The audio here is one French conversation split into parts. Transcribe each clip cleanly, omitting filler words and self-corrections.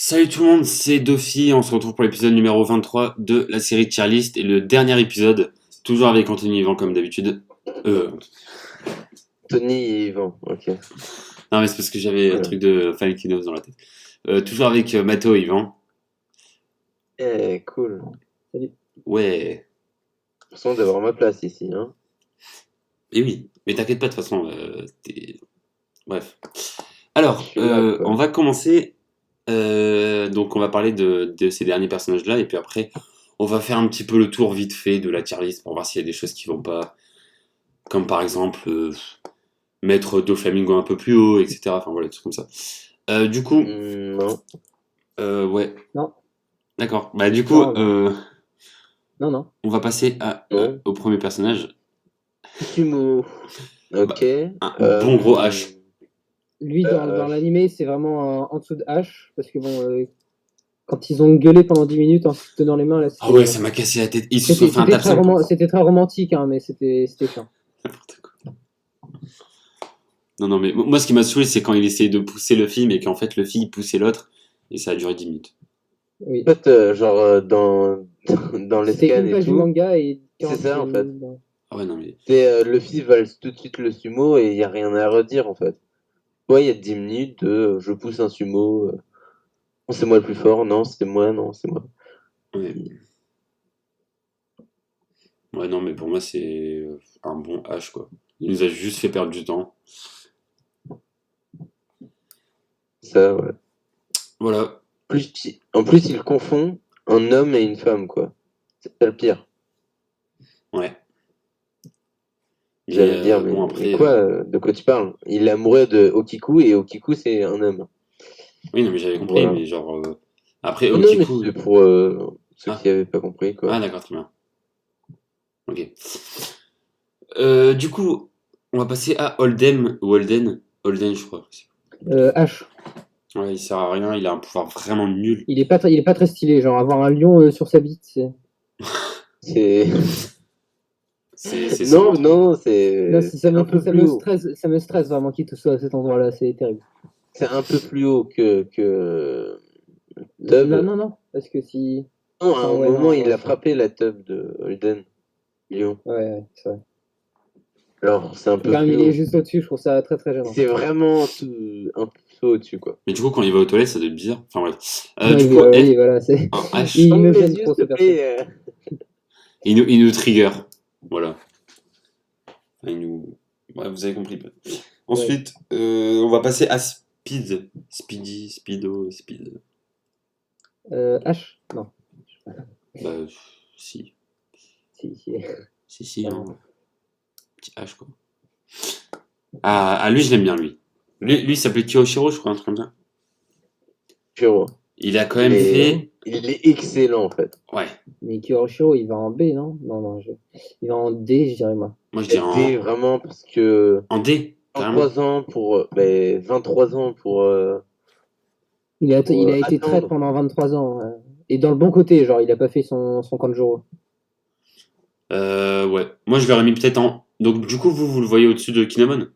Salut tout le monde, c'est Dofi, on se retrouve pour l'épisode numéro 23 de la série Tier List et le dernier épisode, toujours avec Anthony Yvan comme d'habitude. Tony et Yvan, ok. Non mais c'est parce que j'avais un truc de Falkinos dans la tête. Toujours avec Mathéo et Yvan. Cool. Salut. Ouais. L'impression d'avoir ma place ici, hein. Et oui, mais t'inquiète pas de toute façon, bref. Alors, Là, on va commencer, donc on va parler de ces derniers personnages-là et puis après on va faire un petit peu le tour vite fait de la tier list pour voir s'il y a des choses qui vont pas. Comme par exemple mettre Doflamingo un peu plus haut, etc. Enfin voilà, des trucs comme ça. Du coup. Non. Ouais. Non. D'accord. Bah du coup, non. on va passer au premier personnage. Sumo. Ok. Un bon gros H. Lui, dans l'animé, c'est vraiment en dessous de H, parce que bon, quand ils ont gueulé pendant 10 minutes en se tenant les mains, là, Ah ouais, ça m'a cassé la tête. Ils se sont fait un tap C'était très romantique, hein, mais c'était chiant. N'importe quoi. Non, mais moi, ce qui m'a saoulé, c'est quand il essayait de pousser le film et qu'en fait, le film poussait l'autre, et ça a duré 10 minutes. Oui. En fait, genre, dans les scans une page et tout. Du manga et c'est ça, en fait. Ah ouais, non, mais. Le fils valse tout de suite le sumo et il n'y a rien à redire, en fait. Ouais, il y a 10 minutes de je pousse un sumo. C'est moi le plus fort. Non, c'est moi. Non, c'est moi. Ouais. Ouais, non, mais pour moi, c'est un bon H, quoi. Il nous a juste fait perdre du temps. Ça, ouais. Voilà. En plus, il confond un homme et une femme, quoi. C'est pas le pire. Ouais. J'allais dire, mais, bon, après, mais quoi, de quoi tu parles? Il est amoureux de Okiku et Okiku, c'est un homme. Oui, non, mais j'avais compris, Voilà. mais genre. Après, Non, mais Okiku. c'est pour ceux qui n'avaient pas compris, quoi. Ah, d'accord, très bien. Ok. Du coup, on va passer à Oldem ou Holden. Holden, je crois. H. Ouais, il sert à rien, il a un pouvoir vraiment nul. Il est pas très stylé, genre avoir un lion sur sa bite, c'est. Non, c'est. Ça me stresse vraiment qu'il te soit à cet endroit-là, c'est terrible. C'est un peu plus haut que Tub. Non, parce que si. Non, à un moment, il a frappé la tub de Holden. Lion. Ouais, c'est vrai. Alors, c'est un peu plus il est juste au-dessus, je trouve ça très très gênant. C'est vraiment un peu au-dessus, quoi. Mais du coup, quand il va aux toilettes, ça doit être bizarre. Enfin, bref. Oui, voilà, c'est. Un H. Il me gêne trop, ce personnage. Il nous trigger. Voilà. Ouais, vous avez compris. Ensuite, on va passer à Speed. Speedo, Speed. H. Non. Bah, si. Si, hein. Petit H, quoi. Ah, lui, je l'aime bien, lui. Lui, il s'appelait Kiyoshiro, je crois, un truc comme ça. Kiyoshiro. Il a quand même fait. Il est excellent, en fait. Ouais. Mais Kiyoshiro, il va en B, non? Non, il va en D, je dirais, moi. Moi, je dirais en D, vraiment, parce que. En D, 23 ans pour. 23 ans pour. Il a été traître pendant 23 ans. Et dans le bon côté, genre, il a pas fait son Kanjuro. Ouais. Moi, je l'aurais mis peut-être en. Donc, du coup, vous le voyez au-dessus de Kinemon?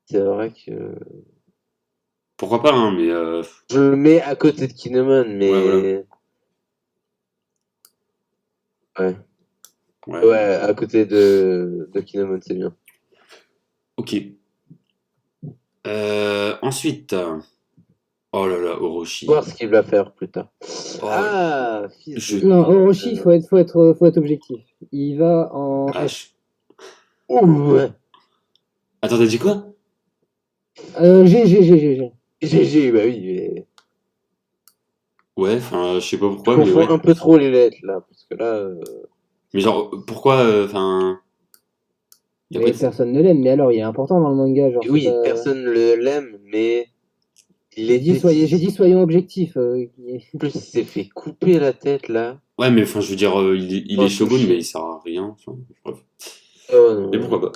C'est vrai que. Pourquoi pas, hein, mais. Je le mets à côté de Kinemon, mais. Ouais, à côté de Kinemon, c'est bien. Ok. Ensuite. Oh là là, Orochi. Voir ce qu'il va faire plus tard. Non, Orochi, il faut être objectif. Il va en H. Ouais. Attends, t'as dit quoi? G. GG, bah oui. Mais... Ouais, enfin, je sais pas pourquoi, mais ouais. un peu trop les lettres, là, parce que là... Mais genre, pourquoi, enfin... Mais personne ne l'aime, mais alors, il est important dans le manga, genre... Oui, personne ne l'aime, mais... J'ai dit soyons objectifs. En plus, il s'est fait couper la tête, là. Ouais, mais enfin, je veux dire, il est shogun, mais il sert à rien, enfin, bref. Non. Mais pourquoi pas.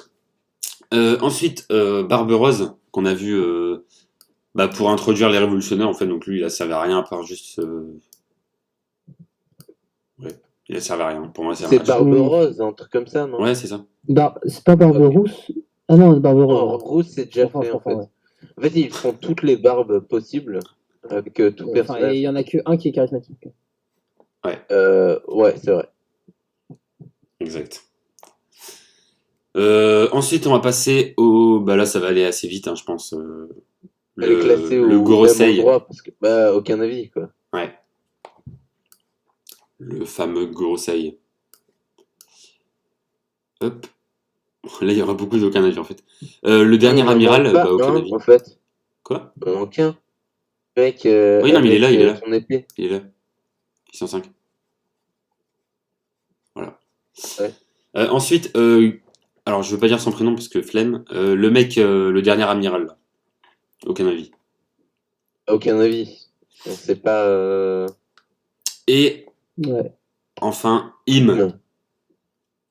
Ensuite, Barberousse, qu'on a vu... pour introduire les révolutionnaires, en fait, donc lui, il a servi à rien, à part juste... Ouais, il a servi à rien. Pour moi, c'est Barberousse, un truc comme ça, non? Ouais, c'est ça. C'est pas Barberousse. Ah non, c'est Barberousse. Non, Rousse, c'est déjà fait, en fait. En fait, ils font toutes les barbes possibles avec tout Enfin, et personnage. il y en a qu'un qui est charismatique. Ouais, c'est vrai. Exact. Ensuite, on va passer au. Bah là, ça va aller assez vite, hein, je pense. Elle est classée Le au même Gorosei. endroit parce que bah aucun avis quoi. Ouais. Le fameux Gorosei. Hop. Là, il y aura beaucoup d'aucun avis en fait. Le dernier Il en amiral, manque pas bah aucun un avis. en fait. Quoi? Il en manque un. Mec Oui, non, mais il est là, avec il est là. son épée. Il est là. Question 5. Voilà. Ouais. Ensuite, alors je veux pas dire son prénom parce que flemme. Le mec, le dernier amiral, là. Aucun avis. Aucun avis. On sait pas. Et Ouais. enfin, Im. Non.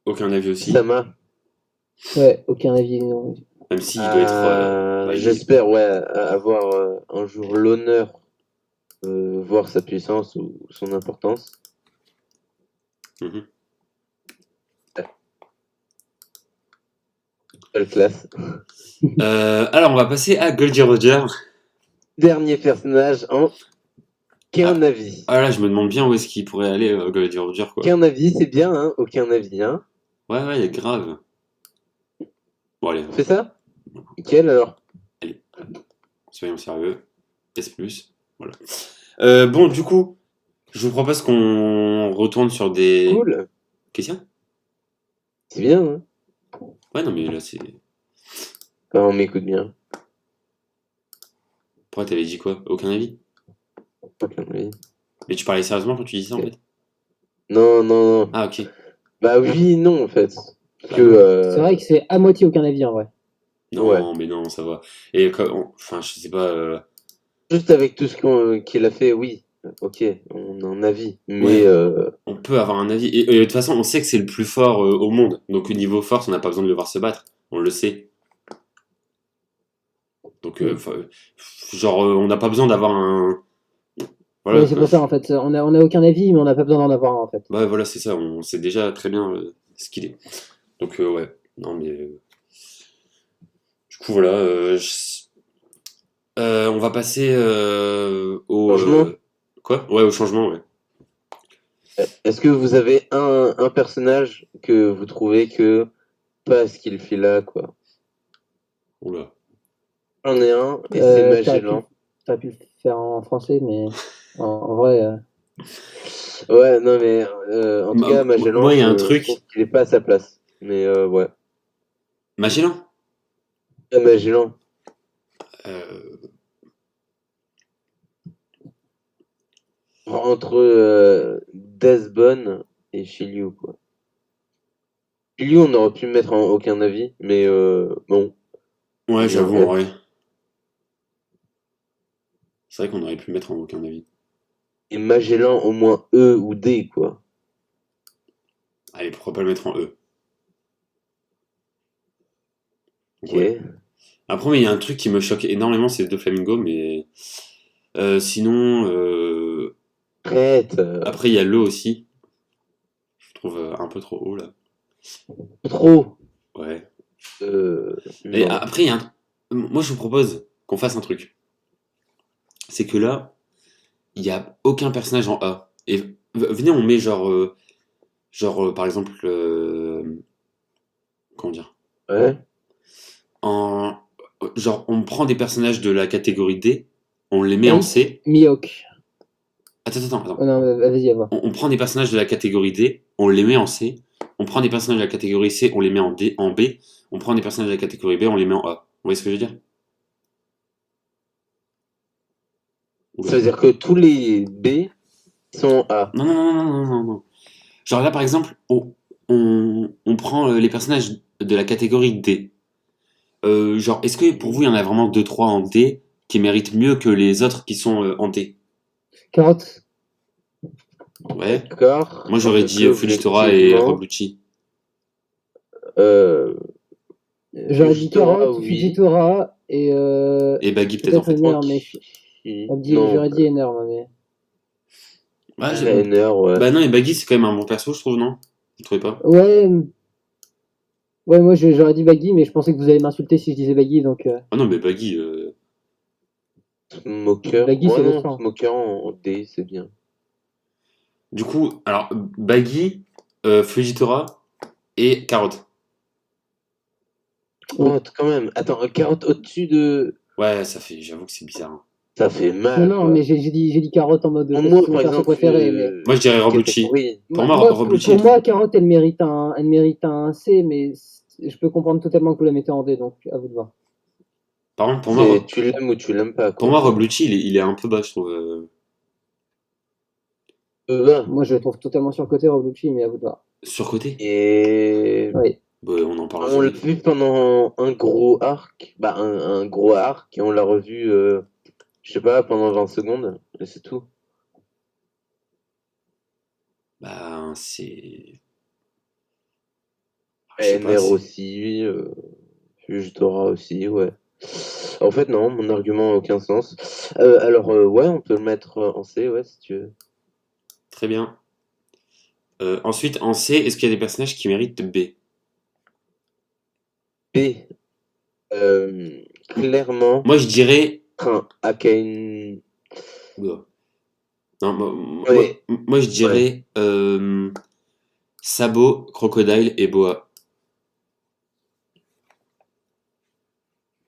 Aucun avis aussi. Sama. Ouais, aucun avis. Non. Même s'il doit être. Bah, il est- J'espère ouais avoir un jour l'honneur voir sa puissance ou son importance. Mhm. Quelle classe. Alors, on va passer à Goldie Roger. Dernier personnage en qu'un avis. Ah là, je me demande bien où est-ce qu'il pourrait aller, Goldie Roger, quoi. Qu'un avis, c'est bien, hein. Aucun avis, hein. Ouais, ouais, grave. Bon, allez, On fait ça? Nickel alors. soyons sérieux. S+. Voilà. Bon, du coup, je vous propose qu'on retourne sur des Cool. questions. C'est bien, hein. Ouais, non, mais là, c'est. Enfin, on m'écoute bien. Pourquoi t'avais dit quoi? Aucun avis? Aucun avis. Mais tu parlais sérieusement quand tu disais ça, en fait? Non, non, non. Ah, ok. Bah oui, non, en fait. Parce Bah que, non. C'est vrai que c'est à moitié aucun avis en vrai. Non, Ouais. mais non, ça va. Et enfin, je sais pas. Juste avec tout ce qu'il a fait, oui. Ok, on a un avis. Mais Ouais, on peut avoir un avis. Et de toute façon, on sait que c'est le plus fort au monde. Donc, au niveau force, on n'a pas besoin de le voir se battre. On le sait. Donc, genre, on n'a pas besoin d'avoir un. Voilà, Ouais, c'est quoi. pour ça en fait. On a aucun avis, mais on n'a pas besoin d'en avoir un en fait. Ouais, voilà, c'est ça. On sait déjà très bien ce qu'il est. Donc, ouais. Non, mais. Du coup, voilà. On va passer au. Changement. Quoi? Ouais, au changement, ouais. Est-ce que vous avez un personnage que vous trouvez que pas ce qu'il fait là, quoi? Oula. J'en ai un, et c'est Magellan. T'aurais pu le faire en français, mais en vrai. Ouais, non, mais en tout cas, Magellan, Moi, il y a un je trouve truc. qu'il est pas à sa place. Mais ouais. Magellan. Magellan. Euh, Entre Desbonne et Shiryu, quoi. Shiryu, on aurait pu mettre en aucun avis, mais bon. Ouais, Il y a un j'avoue, en S. vrai. C'est vrai qu'on aurait pu mettre en aucun avis. Et Magellan, au moins E ou D, quoi. Allez, pourquoi pas le mettre en E? Ok. Ouais. Après, mais il y a un truc qui me choque énormément, c'est deux flamingos, mais sinon, Arrête. après il y a l'eau aussi. Je trouve un peu trop haut là. Trop. Ouais. Et Non. après, il y a moi je vous propose qu'on fasse un truc. C'est que là, il y a aucun personnage en A. Et venez, on met par exemple, comment dire? Ouais. En, genre, on prend des personnages de la catégorie D, on les met en Ace, C. Mihawk. Attends. Oh non, vas-y, à voir. On prend des personnages de la catégorie D, on les met en C. On prend des personnages de la catégorie C, on les met en B. On prend des personnages de la catégorie B, on les met en A. Vous voyez ce que je veux dire? Oula. Ça veut dire que tous les B sont A. Non. Genre là, par exemple, on prend les personnages de la catégorie D. Genre, est-ce que pour vous, il y en a vraiment deux trois en D qui méritent mieux que les autres qui sont en D? Carotte. Ouais. D'accord. Moi, j'aurais Donc, dit Fujitora et objectivement, Roblucci. J'aurais dit Fujitora, Carotte, oui. Fujitora et Et Baggy, peut-être en peut-être fait. Ener, mais Non, j'aurais dit Ener, moi, mais. Ouais, Rainer, ouais. bah non, et Baggy, c'est quand même un bon perso, je trouve, non? Vous trouvez pas? Ouais, ouais, moi j'aurais dit Baggy, mais je pensais que vous allez m'insulter si je disais Baggy, donc. Ah non, mais Baggy, Smoker. Baggy, Ouais, c'est le non, sang. Smoker en D, c'est bien. Du coup, alors, Baggy, Fujitora et Carotte. Oh, quand même. Attends, carotte au-dessus de. Ouais, j'avoue que c'est bizarre, hein. Ça fait Non, mal, non, quoi. mais j'ai dit carotte en mode parce que Moi, c'est mon par perso exemple, préféré. Mais Moi, je dirais Roblucci. catégorie. Pour moi, Roblucci pour est moi, trop. carotte, elle mérite un C, mais je peux comprendre totalement que vous la mettez en D, donc à vous de voir. Par contre, C'est tu l'aimes ou tu l'aimes pas, pour quoi. moi Roblucci, il est un peu bas, je trouve. Ben, Moi, je le trouve totalement surcoté, Roblucci, mais à vous de voir. Surcoté. et Oui. Bah, on en parle on l'a jamais. vu pendant un gros arc. Bah, un gros arc, et on l'a revu, je sais pas, pendant 20 secondes. Et c'est tout. Bah, c'est. Je sais pas, NR aussi, Fujitora aussi, ouais. En fait, non, mon argument n'a aucun sens. Alors, ouais, on peut le mettre en C, ouais, si tu veux. très bien. Ensuite, en C, est-ce qu'il y a des personnages qui méritent B? B, clairement, Moi, je dirais. Akain. Oula. Non, Ouais, moi, je ouais. dirais Sabo, Crocodile et Boa.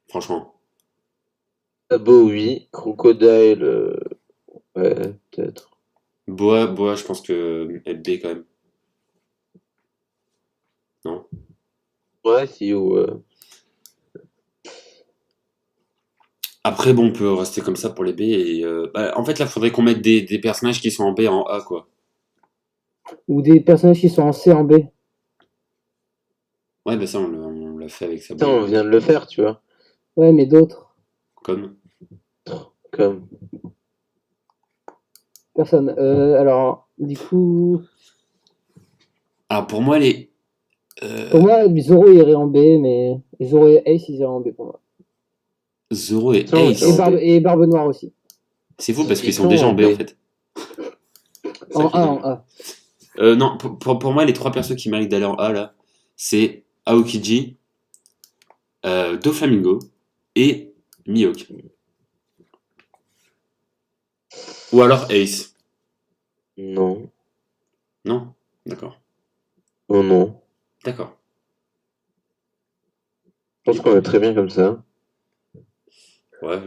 Franchement. Sabo, oui. Crocodile, ouais, peut-être. Boa, je pense que B quand même. Non? Ouais, si, ou. Après, bon, on peut rester comme ça pour les B. Et, bah, en fait, là, faudrait qu'on mette des personnages qui sont en B en A, quoi. Ou des personnages qui sont en C en B. Ouais, bah ça, on l'a fait avec Ça, Sabo, on vient de le faire, tu vois. Ouais, mais d'autres. comme. Comme. Personne. Alors, du coup, Alors, pour moi, pour moi, Zoro irait en B, mais Zoro et Ace, ils iraient en B pour moi. Zoro et Ça, on tient Ace. en B. Et Barbe Noire aussi. C'est fou parce qu'ils Ils sont sont déjà en en B, en B. fait. C'est ça En qui est A, dingue. en A. Non, pour moi, les trois persos qui méritent d'aller en A, là, c'est Aokiji, Doflamingo et Mihawk. Ou alors Ace. Non. Non? D'accord. Non, non. D'accord. Je pense qu'on est très bien comme ça. Ouais,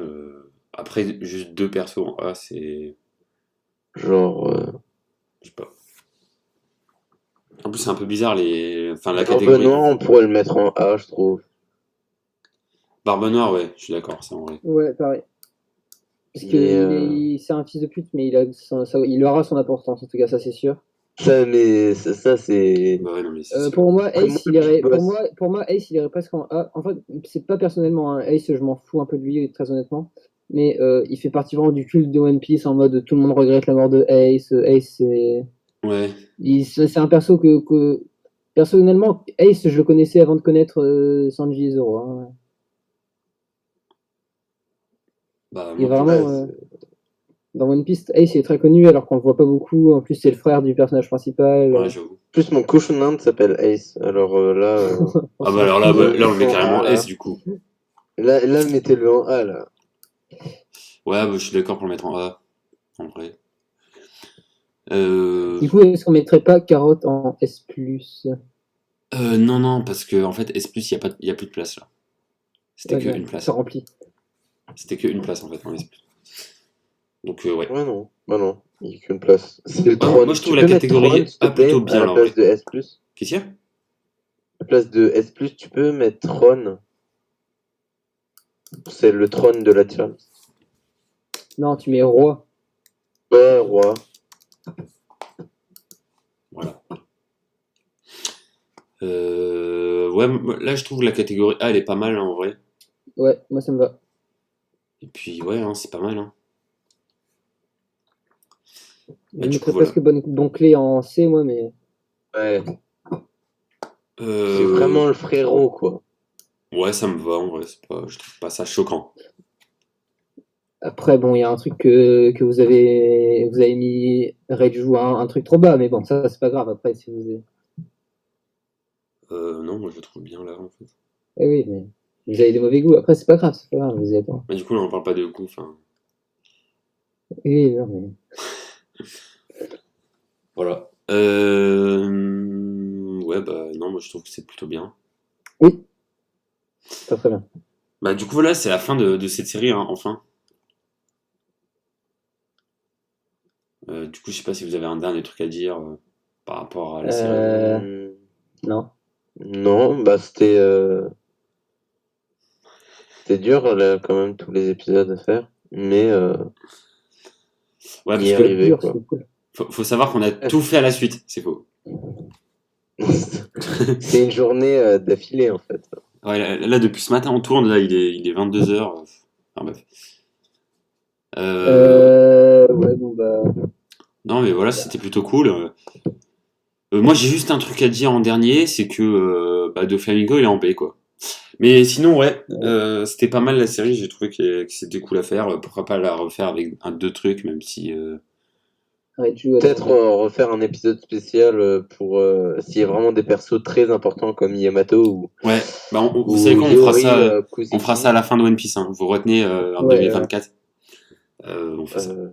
après, juste deux persos en A, c'est. Genre, Je sais pas. En plus, c'est un peu bizarre, enfin, la genre catégorie. Benoît, on pourrait le mettre en A, je trouve. Barbe Noire, ouais, je suis d'accord, c'est en vrai. Ouais, pareil. Parce que Mais c'est un fils de pute, mais il aura son importance, en tout cas, ça c'est sûr. ça, mais ça, c'est. Bah ouais, non, mais c'est sûr. Pour moi, Après, moi, Ace, le big boss. pour moi, Ace, il irait presque en A. En fait, c'est pas personnellement un Ace, je m'en fous un peu de lui, très honnêtement. Mais il fait partie vraiment du culte de One Piece en mode tout le monde regrette la mort de Ace. Ace, Ouais. c'est un perso que personnellement, Ace, je le connaissais avant de connaître Sanji et Zoro, hein. Bah, Il est moi, pour. Ouais, vraiment dans One Piece, Ace il est très connu alors qu'on le voit pas beaucoup. En plus, c'est le frère du personnage principal. Ouais, j'avoue. plus mon cochon d'Inde s'appelle Ace. Alors là, On Ah bah s'en alors là, fout. là, on le met en A, carrément S, là. du coup. Là, mettez-le en A, là. Ouais, bah, je suis d'accord pour le mettre en A, en vrai. Du coup, est-ce qu'on mettrait pas Carotte en S+? Non, non, parce que en fait, S+, il y a plus de place là. C'était Ouais, que bien, une ça place. remplit. C'était que une place en fait en S+. Donc ouais. Ouais, non. Bah non, il n'y a qu'une place. C'est le Moi, trône. je trouve Tu la peux mettre trône, catégorie s'il te A plutôt plaît, à bien la là en place vrai. de S+. Qu'est-ce qu'il y a? À la place de S+, tu peux mettre trône. C'est le trône de la tier. Non, tu mets Roi. Ouais, roi. Voilà. Ouais, là je trouve la catégorie A elle est pas mal hein, en vrai. Ouais, moi ça me va. Et puis ouais, hein, c'est pas mal. Hein. Bah, Je du coup mettrais voilà. presque Bon Clé en C, moi, mais Ouais. C'est Euh, vraiment le frérot, quoi. ouais, ça me va en vrai. Je trouve pas ça choquant. après, bon, il y a un truc que vous avez mis Reiju un truc trop bas, mais bon, ça c'est pas grave. Après, si vous avez... Non, moi je le trouve bien là en fait. Oui, oui, mais vous avez des mauvais goûts. Après, c'est pas grave, vous y êtes pas. Bah, du coup là on parle pas de goût. Enfin, Oui, non, mais... Voilà. Ouais, bah non, moi je trouve que c'est plutôt bien. Oui, très très bien. Bah du coup voilà, c'est la fin de cette série, hein, enfin. Du coup, je sais pas si vous avez un dernier truc à dire par rapport à la série. Hmm, Non. non, bah c'était dur là, quand même tous les épisodes à faire, mais Ouais, on parce y est que C'est arrivé dur, quoi. c'est cool. faut savoir qu'on a tout fait à la suite, c'est faux. C'est une journée d'affilée en fait. Ouais, là, depuis ce matin, on tourne, là, il est 22h. Enfin bref. Ouais, bon, bah... Non, mais voilà, c'était plutôt cool. Moi, j'ai juste un truc à dire en dernier, c'est que bah, Doflamingo, il est en paix, quoi. Mais sinon, ouais, c'était pas mal la série, j'ai trouvé que c'était cool à faire. Pourquoi pas la refaire avec deux trucs, même si... Arrête de jouer à Peut-être Doflamingo. refaire un épisode spécial pour s'il y a vraiment des persos très importants comme Yamato Ouais, bah, vous savez ou quoi, Hiyori on fera ça Kuzenki. à la fin de One Piece, hein. Vous retenez en Ouais, 2024, on fait ça. Euh,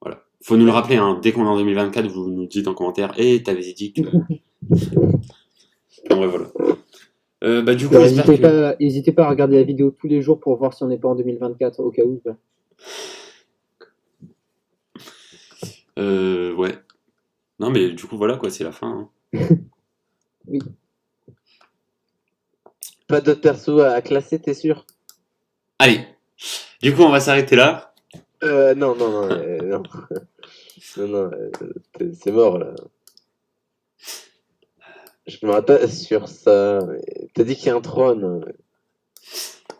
Voilà. Faut nous le ouais. rappeler, hein. Dès qu'on est en 2024, vous nous dites en commentaire, eh, t'avais dit que... Non, ouais, voilà. Bah, du coup, alors, j'espère que... n'hésitez pas à regarder la vidéo tous les jours pour voir si on n'est pas en 2024 au cas où. Quoi. Ouais. Non, mais du coup, voilà, quoi, c'est la fin, hein. Oui. Pas d'autres persos à classer, t'es sûr? Allez, du coup, on va s'arrêter là. Non, non, non, non. Non, non, c'est mort là. Je me rappelle pas sur ça. T'as dit qu'il y a un trône.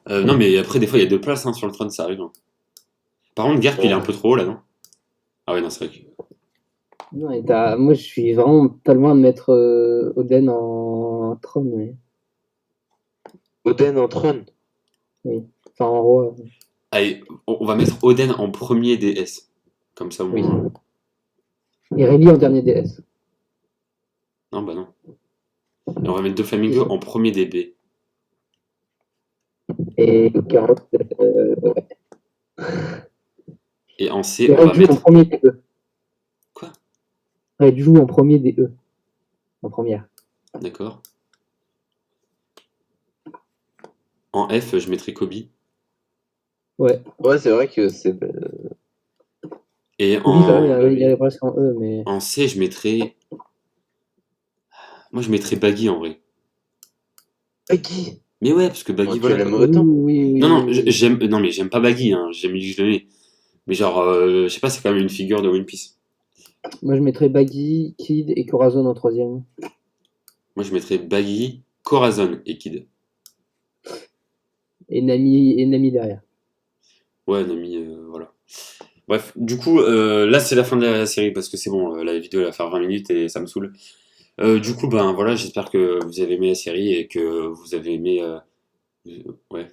Non, mais après, des fois, il y a deux places hein, sur le trône, ça arrive, hein. Par contre, Garp, il est un Ouais. peu trop haut, là, non? Ah ouais, non, c'est vrai que... Non, et moi, je suis vraiment pas loin de mettre Oden en trône. Ouais. Oden en trône. Oui. Enfin, en roi. Allez, on va mettre Oden en premier DS. Comme ça, au Oui. moins... Et Rayleigh en dernier DS. Non, bah non. Et on va mettre Si, Doflamingo si. en premier DB. Et Carotte. Ouais. Et en C, Et on va Raiju en mettre... premier des E. Quoi? Raiju en premier des E. En première. D'accord. En F, je mettrai Kobe. Ouais. Ouais, c'est vrai que c'est. Et Oui, ça va, en, Bah il y oui. a presque en E, mais. en C, je mettrai... Moi, je mettrais Baggy, en vrai. Baggy. Mais ouais, parce que Oh, Baggy, tu voilà, l'aimes quoi. Oui, autant. oui, oui, Non, non, oui, oui. j'aime... Non, mais j'aime pas Baggy, hein. J'aime dit que je l'aimais. Mais genre, je sais pas, c'est quand même une figure de One Piece. Moi, je mettrais Baggy, Kid et Corazon en troisième. Moi, je mettrais Baggy, Corazon et Kid. Et Nami derrière. Ouais, Nami, voilà. Bref, du coup, là, c'est la fin de la série parce que c'est bon, la vidéo elle va faire 20 minutes et ça me saoule. Du coup, ben voilà, j'espère que vous avez aimé la série et que vous avez aimé. Ouais.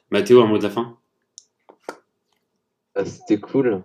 Mathéo, un mot de la fin? Ah, c'était cool.